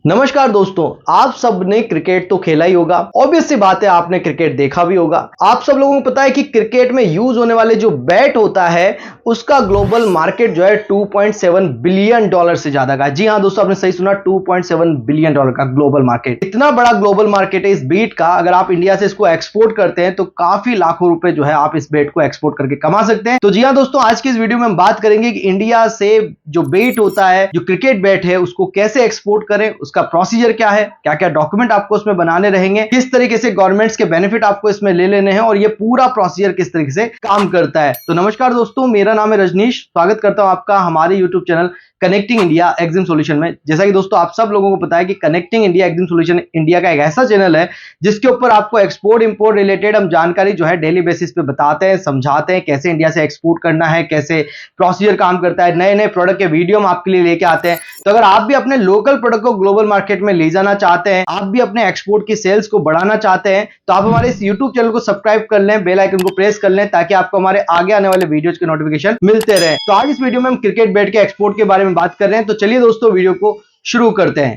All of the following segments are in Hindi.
नमस्कार दोस्तों, आप सब ने क्रिकेट तो खेला ही होगा। ऑब्वियस सी बात है, आपने क्रिकेट देखा भी होगा। आप सब लोगों को पता है कि क्रिकेट में यूज होने वाले जो बैट होता है उसका ग्लोबल मार्केट जो है 2.7 बिलियन डॉलर से ज्यादा का। जी हाँ दोस्तों, आपने सही सुना, 2.7 बिलियन डॉलर का ग्लोबल मार्केट। इतना बड़ा ग्लोबल मार्केट है इस बैट का। अगर आप इंडिया से इसको एक्सपोर्ट करते हैं तो काफी लाखों रुपए जो है आप इस बैट को एक्सपोर्ट करके कमा सकते हैं। तो जी हाँ दोस्तों, आज की इस वीडियो में हम बात करेंगे कि इंडिया से जो बैट होता है, जो क्रिकेट बैट है, उसको कैसे एक्सपोर्ट करें, उसका प्रोसीजर क्या है, क्या क्या डॉक्यूमेंट आपको उसमें बनाने रहेंगे, किस तरीके से गवर्नमेंट्स के बेनिफिट आपको इसमें ले लेने हैं और ये पूरा प्रोसीजर किस तरीके से काम करता है। तो नमस्कार दोस्तों, मेरा नाम है रजनीश। स्वागत करता हूं आपका हमारे YouTube channel connecting India exam solution में। जैसा कि दोस्तों आप सब लोगों को पता है कि connecting India exam solution India का एक ऐसा चैनल है जिसके ऊपर आपको एक्सपोर्ट इंपोर्ट रिलेटेड हम जानकारी जो है डेली बेसिस पे बताते हैं, समझाते हैं कैसे इंडिया से एक्सपोर्ट करना है, कैसे प्रोसीजर काम करता है। नए नए प्रोडक्ट के वीडियो हम आपके लिए लेके आते हैं। तो अगर आप भी अपने लोकल प्रोडक्ट को ग्लोबल मार्केट में ले जाना चाहते हैं, आप भी अपने एक्सपोर्ट की सेल्स को बढ़ाना चाहते हैं, तो आप हमारे इस यूट्यूब चैनल को सब्सक्राइब कर लें, बेल आइकन को प्रेस कर लें ताकि आपको हमारे आगे आने वाले वीडियोज के नोटिफिकेशन मिलते रहे। तो आज इस वीडियो में हम क्रिकेट बैट के एक्सपोर्ट के बारे में बात कर रहे हैं। तो चलिए दोस्तों, वीडियो को शुरू करते हैं।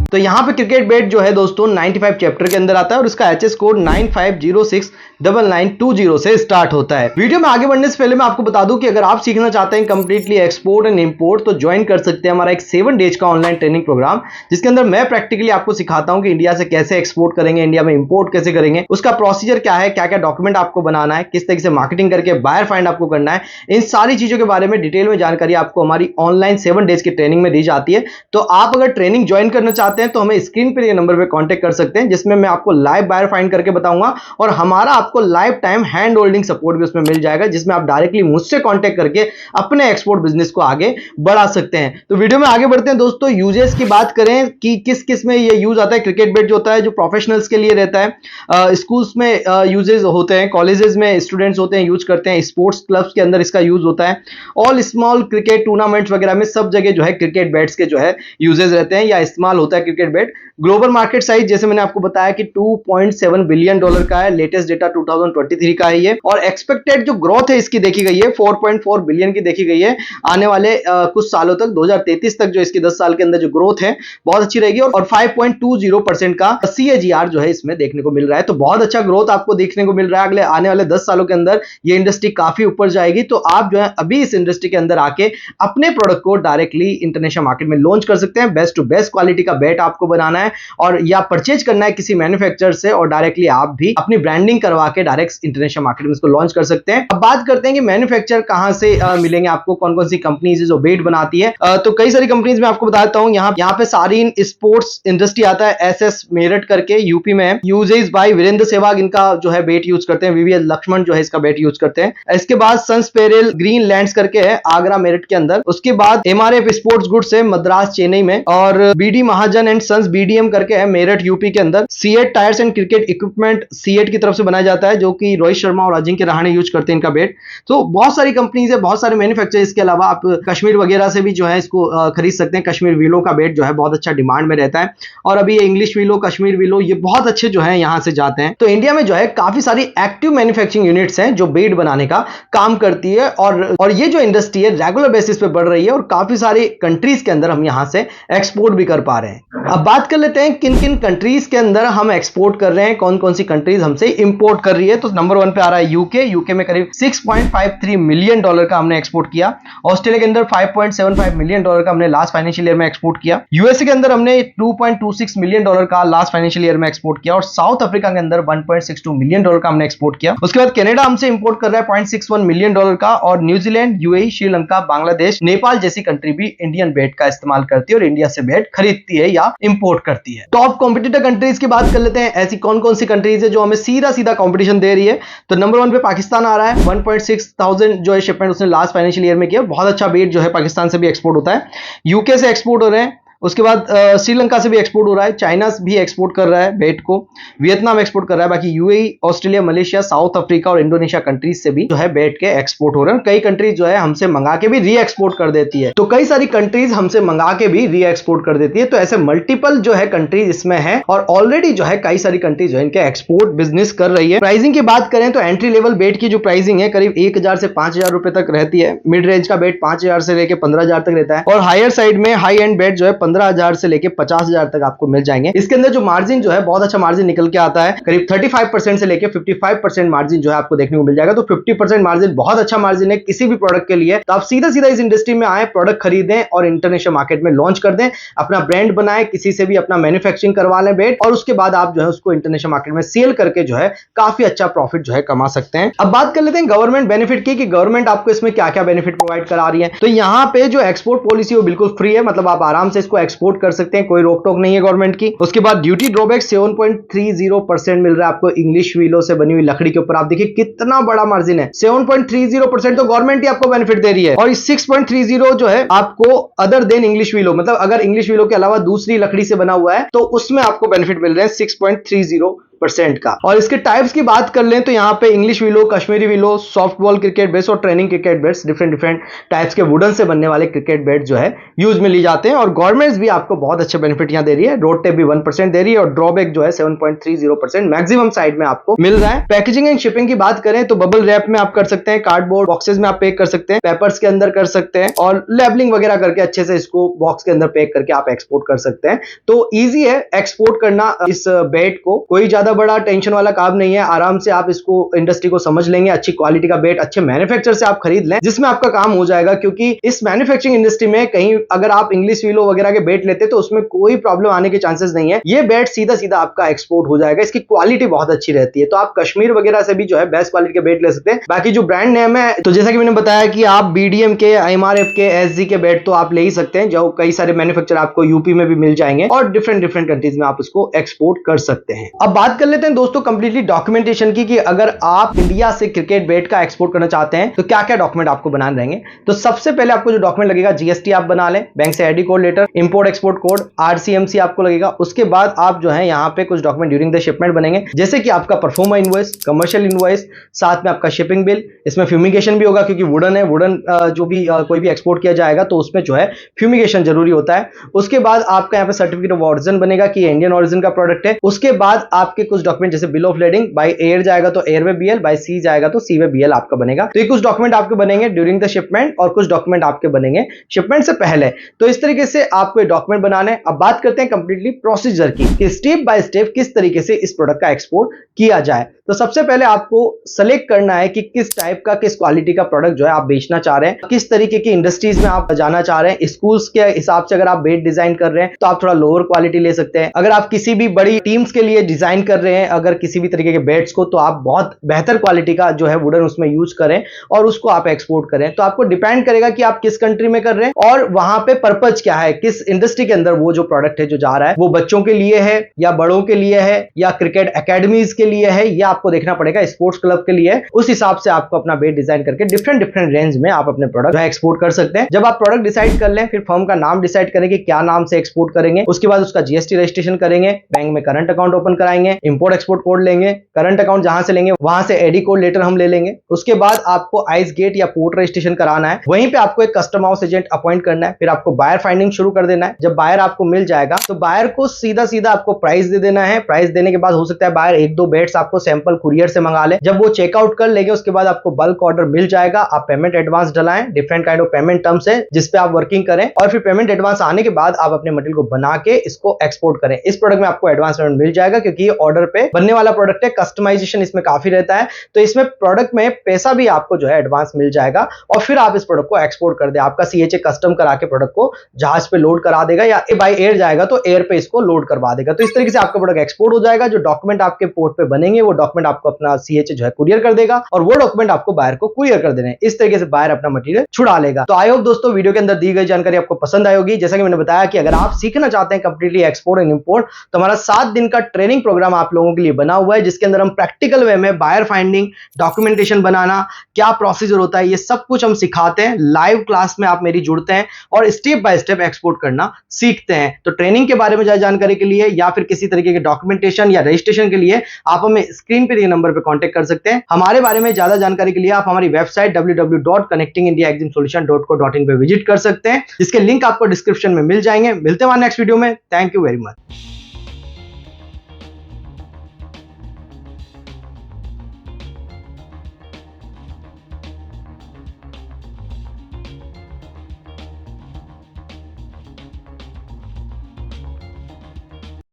तो यहां पे क्रिकेट बैट जो है दोस्तों 95 चैप्टर के अंदर आता है और इसका एचएस कोड 95069920 से स्टार्ट होता है। वीडियो में आगे बढ़ने से पहले मैं आपको बता दूं कि अगर आप सीखना चाहते हैं कंप्लीटली एक्सपोर्ट एंड इंपोर्ट, तो ज्वाइन कर सकते हैं हमारा एक 7 डेज का ऑनलाइन ट्रेनिंग प्रोग्राम, जिसके अंदर मैं प्रैक्टिकली आपको सिखाता हूं कि इंडिया से कैसे एक्सपोर्ट करेंगे, इंडिया में इंपोर्ट कैसे करेंगे, उसका प्रोसीजर क्या है, क्या क्या डॉक्यूमेंट आपको बनाना है, किस तरीके से मार्केटिंग करके बायर फाइंड आपको करना है। इन सारी चीजों के बारे में डिटेल में जानकारी आपको हमारी ऑनलाइन 7 डेज की ट्रेनिंग में दी जाती है। तो आप अगर ट्रेनिंग ज्वाइन करना चाहते हैं तो हमें स्क्रीन पे ये नंबर पे कांटेक्ट कर सकते हैं, जिसमें मैं आपको लाइव बायर फाइंड करके बताऊंगा और हमारा आपको live time hand holding support भी उसमें मिल जाएगा, जिसमें आप डायरेक्टली मुझसे कांटेक्ट करके अपने एक्सपोर्ट बिजनेस को आगे बढ़ा सकते हैं। तो वीडियो में आगे बढ़ते हैं दोस्तों। यूजेस की बात करें कि किस किस में ये यूज आता है। क्रिकेट बैट जो होता है जो प्रोफेशनल्स के लिए रहता है, स्कूल्स में यूजेस होते हैं, कॉलेजेस में स्टूडेंट्स होते हैं यूज करते हैं, स्पोर्ट्स क्लब्स के अंदर इसका यूज होता है, ऑल स्मॉल क्रिकेट टूर्नामेंट्स वगैरह में सब जगह जो है क्रिकेट बैट्स के जो है यूजेस रहते हैं या इस्तेमाल होता है cricket bat. Global market size जैसे मैंने आपको बताया कि 2.7 बिलियन डॉलर का है। लेटेस्ट डेटा 2023 का है ये, और एक्सपेक्टेड जो ग्रोथ है इसकी देखी गई है 4.4 बिलियन की देखी गई है आने वाले कुछ सालों तक, 2033 तक जो इसकी 10 साल के अंदर जो ग्रोथ है बहुत अच्छी रहेगी और 5.20% का CAGR जो है इसमें देखने को मिल रहा है। तो बहुत अच्छा ग्रोथ आपको देखने को मिल रहा है। अगले आने वाले 10 सालों के अंदर ये इंडस्ट्री काफी ऊपर जाएगी। तो आप जो है अभी इस इंडस्ट्री के अंदर आके अपने प्रोडक्ट को डायरेक्टली इंटरनेशनल मार्केट में लॉन्च कर सकते हैं। बेस्ट टू बेस्ट क्वालिटी का बैट आपको बनाना है और या परचेज करना है किसी मैन्युफैक्चरर से और डायरेक्टली आप भी अपनी ब्रांडिंग करवा के डायरेक्ट इंटरनेशनल मार्केट में इसको लॉन्च कर सकते हैं। अब बात करते हैं कि मैन्युफैक्चरर कहां से मिलेंगे आपको, कौन कौन सी कंपनीज जो बैट बनाती है। तो कई सारी कंपनीज में आपको बताता हूं। यहाँ पे सारीन स्पोर्ट्स इंडस्ट्री आता है, SS मेरठ करके यूपी में है। यूजेस बाय वीरेंद्र सहवाग इनका जो है बैट यूज करते हैं। VVS लक्ष्मण जो है इसका बैट यूज करते हैं। इसके बाद सन्स पेरेल ग्रीन लैंड्स करके है आगरा मेरठ के अंदर। उसके बाद MRF स्पोर्ट्स गुड्स है मद्रास चेन्नई में, और BD Mahajan and sons BDM करके है मेरठ यूपी के अंदर। CEAT tyres and cricket equipment CEAT की तरफ से बनाया जाता है, जो कि रोहित शर्मा और अजिंक्य रहाणे यूज करते हैं इनका बैट। तो बहुत सारी कंपनीज है, बहुत सारे मैन्युफैक्चरर। इसके अलावा आप कश्मीर वगैरह से भी जो है इसको खरीद सकते हैं। कश्मीर विलो का बैट जो है बहुत अच्छा डिमांड में रहता है, और अभी ये इंग्लिश विलो, कश्मीर विलो, ये बहुत अच्छे जो है यहां से जाते हैं। तो इंडिया में जो है काफी सारी एक्टिव मैन्युफैक्चरिंग यूनिट्स हैं जो बैट बनाने का काम करती है, और ये जो इंडस्ट्री है रेगुलर बेसिस पे बढ़ रही है और काफी सारी कंट्रीज के अंदर हम यहां से एक्सपोर्ट भी कर पा रहे हैं। अब बात कर लेते हैं किन किन कंट्रीज के अंदर हम एक्सपोर्ट कर रहे हैं, कौन कौन सी कंट्रीज हमसे इंपोर्ट कर रही है। तो नंबर 1 पे आ रहा है यूके में करीब 6.53 मिलियन डॉलर का हमने एक्सपोर्ट किया। ऑस्ट्रेलिया के अंदर 5.75 मिलियन डॉलर का हमने लास्ट फाइनेंशियल ईयर में एक्सपोर्ट किया। यूएसए के अंदर हमने 2.26 मिलियन डॉलर का लास्ट फाइनेंशियल ईयर में एक्सपोर्ट किया, और साउथ अफ्रीका के अंदर 1.62 मिलियन डॉलर का हमने एक्सपोर्ट किया। उसके बाद कनाडा हमसे इंपोर्ट कर रहा है 0.61 मिलियन डॉलर का, और न्यूजीलैंड, UAE, श्रीलंका, बांग्लादेश, नेपाल जैसी कंट्री भी इंडियन बैट का इस्तेमाल करती है और इंडिया से बैट खरीदती है या इंपोर्ट करती है। टॉप कॉम्पिटिटर कंट्रीज की बात कर लेते हैं। ऐसी कौन कौन सी कंट्रीज है जो हमें सीधा सीधा कंपटीशन दे रही है। तो नंबर 1 पे पाकिस्तान आ रहा है। 1.6 थाउजेंड जो है शिपमेंट उसने लास्ट फाइनेंशियल ईयर में किया। बहुत अच्छा बैट जो है पाकिस्तान से भी एक्सपोर्ट होता है। यूके से एक्सपोर्ट हो रहे हैं। उसके बाद श्रीलंका से भी एक्सपोर्ट हो रहा है, चाइना भी एक्सपोर्ट कर रहा है बेट को, वियतनाम एक्सपोर्ट कर रहा है, बाकी UAE, Australia, Malaysia, south Africa और इंडोनेशिया कंट्रीज से भी जो है बेट के एक्सपोर्ट हो रहे हैं। कई कंट्रीज जो है हमसे मंगा के भी री एक्सपोर्ट कर देती है, तो कई सारी कंट्रीज हमसे मंगा के भी री एक्सपोर्ट कर देती है। तो ऐसे मल्टीपल जो है कंट्रीज इसमें है और ऑलरेडी जो है कई सारी कंट्रीज जो है इनके एक्सपोर्ट बिजनेस कर रही है। प्राइसिंग की बात करें तो एंट्री लेवल बेट की जो प्राइसिंग है करीब 1000 से 5000 रुपए तक रहती है। मिड रेंज का बेट 5000 से लेके 15000 तक रहता है और हायर साइड में हाई एंड बेट जो है 15000 से लेके 50000 तक आपको मिल जाएंगे। इसके अंदर जो मार्जिन जो है बहुत अच्छा मार्जिन निकल के आता है, करीब 35% से लेके 55% मार्जिन जो है आपको देखने को मिल जाएगा। तो 50% मार्जिन बहुत अच्छा मार्जिन है किसी भी प्रोडक्ट के लिए। तो आप सीधा सीधा इस इंडस्ट्री में आए, प्रोडक्ट खरीदें और इंटरनेशनल मार्केट में लॉन्च कर दें, अपना ब्रांड बनाए, किसी से भी अपना मैन्युफैक्चरिंग करवा लें बेट, और उसके बाद आप जो है उसको इंटरनेशनल मार्केट में सेल करके जो है काफी अच्छा प्रॉफिट जो है कमा सकते हैं। अब बात कर लेते हैं गवर्नमेंट बेनिफिट की कि गवर्नमेंट आपको इसमें क्या क्या बेनिफिट प्रोवाइड करा रही है। तो यहाँ पे जो एक्सपोर्ट पॉलिसी वो बिल्कुल फ्री है, मतलब आप आराम से इसको एक्सपोर्ट कर सकते हैं, कोई रोक टोक नहीं है गवर्नमेंट की। उसके बाद ड्यूटी ड्रॉबैक 7.30% मिल रहा है आपको इंग्लिश व्हीलों से बनी हुई लकड़ी के ऊपर। आप देखिए कितना बड़ा मार्जिन है, 7.30% तो गवर्नमेंट ही आपको बेनिफिट दे रही है। और 6.30 जो है आपको अदर देन इंग्लिश व्हीलो, मतलब अगर इंग्लिश व्हीलो के अलावा दूसरी लकड़ी से बना हुआ है तो उसमें आपको बेनिफिट मिल रहे हैं 6.30% का। और इसके टाइप्स की बात कर लें तो यहाँ पे English willow, Kashmiri willow, soft ball cricket bats और training cricket bats, different types के वुडन से बनने वाले क्रिकेट बेट जो है यूज में ली जाते हैं। और गवर्नमेंट भी आपको बहुत अच्छे बेनिफिट यहाँ दे रही है, रोड टेप भी 1% दे रही है और ड्रॉबैक जो है 7.30% मैक्सिमम साइड में आपको मिल रहा है। पैकेजिंग एंड शिपिंग की बात करें तो बबल रैप में आप कर सकते हैं, कार्डबोर्ड बॉक्सेस में आप पैक कर सकते हैं, पेपर्स के अंदर कर सकते हैं और लेबलिंग वगैरह करके अच्छे से इसको बॉक्स के अंदर पैक करके आप एक्सपोर्ट कर सकते हैं। तो ईजी है एक्सपोर्ट करना इस बेट को, कोई ज्यादा बड़ा टेंशन वाला काम नहीं है। आराम से आप इसको इंडस्ट्री को समझ लेंगे, अच्छी क्वालिटी का बेट अच्छे मैन्युफैक्चरर से आप खरीद लें जिसमें आपका काम हो जाएगा। क्योंकि इस मैन्युफैक्चरिंग इंडस्ट्री में कहीं अगर आप इंग्लिश विलो वगैरह के बेट लेते तो उसमें कोई प्रॉब्लम आने के चांसेस नहीं है। ये बेट सीधा सीधा आपका एक्सपोर्ट हो जाएगा, इसकी क्वालिटी बहुत अच्छी रहती है। तो आप कश्मीर वगैरह से भी जो है बेस्ट क्वालिटी के बेट ले सकते हैं। बाकी जो ब्रांड नेम है तो जैसा कि मैंने बताया कि आप बीडीएम के, एमआरएफ के, एसजी के बेट तो आप ले ही सकते हैं, जो कई सारे मैन्युफैक्चरर आपको यूपी में भी मिल जाएंगे और डिफरेंट कंट्रीज में आप उसको एक्सपोर्ट कर सकते हैं। अब बात कर लेते हैं दोस्तों कंप्लीटली डॉक्यूमेंटेशन की कि अगर आप इंडिया से क्रिकेट बेट का एक्सपोर्ट करना चाहते हैं तो क्या क्या डॉक्यूमेंट आपको बनाने रहेंगे। तो सबसे पहले आपको जो डॉक्यूमेंट लगेगा, जीएसटी आप बना लें, बैंक से ID code letter, import export code, RCMC आपको लगेगा। उसके बाद आप जो है यहाँ पे कुछ डॉक्यूमेंट ड्यूरिंग द शिपमेंट बनेंगे, जैसे कि आपका परफॉर्मा इनवॉइस, कमर्शियल इनवॉइस, साथ में आपका शिपिंग बिल। इसमें फ्यूमिगेशन भी होगा क्योंकि वुडन है, वुडन जो भी कोई भी एक्सपोर्ट किया जाएगा तो उसमें जो है फ्यूमिगेशन जरूरी होता है। उसके बाद आपका यहाँ पे सर्टिफिकेट ऑफ ऑरिजिन बनेगा कि इंडियन ऑरिजिन का प्रोडक्ट है। उसके बाद आपके कुछ डॉक्यूमेंट जैसे bill of lading, by air जाएगा तो एयर में बीएल, बाय सी जाएगा तो सी में बीएल आपका बनेगा। तो ये कुछ डॉक्यूमेंट आपके बनेंगे ड्यूरिंग द शिपमेंट और कुछ डॉक्यूमेंट आपके बनेंगे शिपमेंट से पहले। तो इस तरीके से आपको ये डॉक्यूमेंट बनाने। अब बात करते हैं कंप्लीटली प्रोसीजर की कि स्टेप बाय स्टेप किस तरीके से इस प्रोडक्ट का एक्सपोर्ट किया जाए। तो सबसे पहले आपको सेलेक्ट करना है कि किस टाइप का, किस क्वालिटी का प्रोडक्ट जो है आप बेचना चाह रहे हैं, किस तरीके की इंडस्ट्रीज में आप जाना चाह रहे हैं। स्कूल्स के हिसाब से अगर आप बेट डिजाइन कर रहे हैं तो आप थोड़ा लोअर क्वालिटी ले सकते हैं। अगर आप किसी भी बड़ी टीम्स के लिए डिजाइन कर रहे हैं अगर किसी भी तरीके के बेट्स को, तो आप बहुत बेहतर क्वालिटी का जो है वुडन उसमें यूज करें और उसको आप एक्सपोर्ट करें। तो आपको डिपेंड करेगा कि आप किस कंट्री में कर रहे हैं और वहां पे पर्पज क्या है, किस इंडस्ट्री के अंदर वो जो प्रोडक्ट है जो जा रहा है वो बच्चों के लिए है या बड़ों के लिए है या क्रिकेट एकेडमीज के लिए है, या आपको देखना पड़ेगा स्पोर्ट्स क्लब के लिए। उस हिसाब से आपको अपना बेट डिजाइन करके डिफरेंट रेंज में आप अपने प्रोडक्ट एक्सपोर्ट कर सकते हैं। जब आप प्रोडक्ट डिसाइड कर लें, फिर फर्म का नाम डिसाइड करें कि क्या नाम से एक्सपोर्ट करेंगे। उसके बाद उसका जीएसटी रजिस्ट्रेशन करेंगे, बैंक में करंट अकाउंट ओपन कराएंगे, इंपोर्ट एक्सपोर्ट कोड लेंगे, करंट अकाउंट जहां से लेंगे वहां से एडी कोड लेटर हम ले लेंगे। उसके बाद आपको आइस गेट या पोर्ट रजिस्ट्रेशन कराना है, वहीं पे आपको एक कस्टम हाउस एजेंट अपॉइंट करना है। फिर आपको बायर फाइंडिंग शुरू कर देना है। जब बायर आपको मिल जाएगा तो बायर को सीधा सीधा आपको प्राइस दे देना है। प्राइस देने के बाद हो सकता है बायर एक दो बेट्स आपको सैंपल कुरियर से मंगा ले। जब वो चेकआउट कर लेंगे उसके बाद आपको बल्क ऑर्डर मिल जाएगा। आप पेमेंट एडवांस डलाएं, different kind of payment terms है जिसपे आप वर्किंग करें और फिर पेमेंट एडवांस आने के बाद आप अपने मटेरियल को बना के इसको एक्सपोर्ट करें। इस प्रोडक्ट में आपको एडवांस पेमेंट मिल जाएगा क्योंकि ये ऑर्डर पे बनने वाला प्रोडक्ट है, कस्टमाइजेशन इसमें काफी रहता है। तो इसमें प्रोडक्ट में पैसा भी आपको जो है एडवांस मिल जाएगा और फिर आप इस प्रोडक्ट को एक्सपोर्ट कर दे। आपका सीएचए कस्टम करा के प्रोडक्ट को जहाज पे लोड करा देगा या बाय एयर जाएगा तो एयर पे इसको लोड करवा देगा। तो इस तरीके से आपका प्रोडक्ट एक्सपोर्ट हो जाएगा। जो डॉक्यूमेंट आपके पोर्ट पे बनेंगे वो डॉक्यूमेंट आपको अपना सीएचए जो है कुरियर कर देगा और वो डॉक्यूमेंट आपको बायर को कुरियर कर देने। इस तरीके से बायर अपना मटेरियल छुड़ा लेगा। तो आई होप दोस्तों वीडियो के अंदर दी गई जानकारी आपको पसंद आई होगी। जैसा कि मैंने बताया कि अगर आप सीखना चाहते हैं कंप्लीटली एक्सपोर्ट एंड इंपोर्ट तो हमारा 7 दिन का ट्रेनिंग प्रोग्राम आप लोगों के लिए बना हुआ है, जिसके अंदर हम प्रैक्टिकल वे में बायर फाइंडिंग, डॉक्यूमेंटेशन बनाना, क्या प्रोसीजर होता है, ये सब कुछ हम सिखाते हैं। लाइव क्लास में आप मेरी जुड़ते हैं और स्टेप बाय स्टेप एक्सपोर्ट करना सीखते हैं। तो ट्रेनिंग के बारे में ज्यादा जानकारी के लिए या फिर किसी तरीके के डॉक्यूमेंटेशन या रजिस्ट्रेशन के लिए आप हमें स्क्रीन पे दिए नंबर पे कांटेक्ट कर सकते हैं। हमारे बारे में ज्यादा जानकारी के लिए आप हमारी वेबसाइट www.connectingindiaexamsolution.co.in पे विजिट कर सकते हैं, जिसके लिंक आपको डिस्क्रिप्शन में मिल जाएंगे। मिलते हैं नेक्स्ट वीडियो में। Thank you very much.